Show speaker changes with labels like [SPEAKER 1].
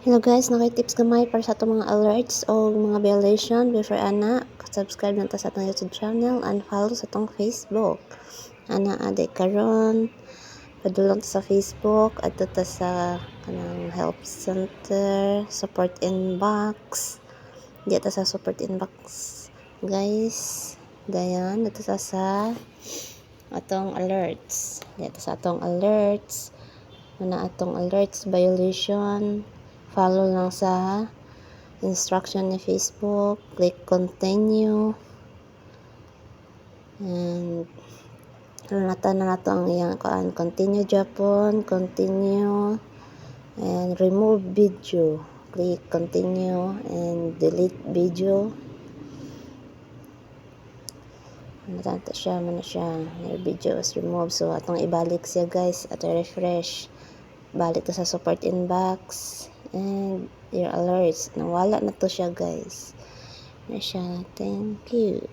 [SPEAKER 1] Hello guys, nakitips gamay para sa itong mga alerts o mga violation before ana. Subscribe na ta sa itong YouTube channel and follow sa itong Facebook. Ana aday karon padulong ta sa Facebook at ta sa kanang help center, support inbox. Di ta sa support inbox guys. Dayan dito sa atong alerts. Dito sa atong alerts. Muna atong alerts violation. Follow lang sa instruction ni Facebook. Click continue. And nata na nato ang iyang continue Japan. Continue. And remove video. Click continue and delete video. Natanta siya, your video was removed. So atong ibalik siya guys. Ato refresh. Balik to sa support inbox. And your alerts. Nawala na to siya guys. Na siya. Thank you.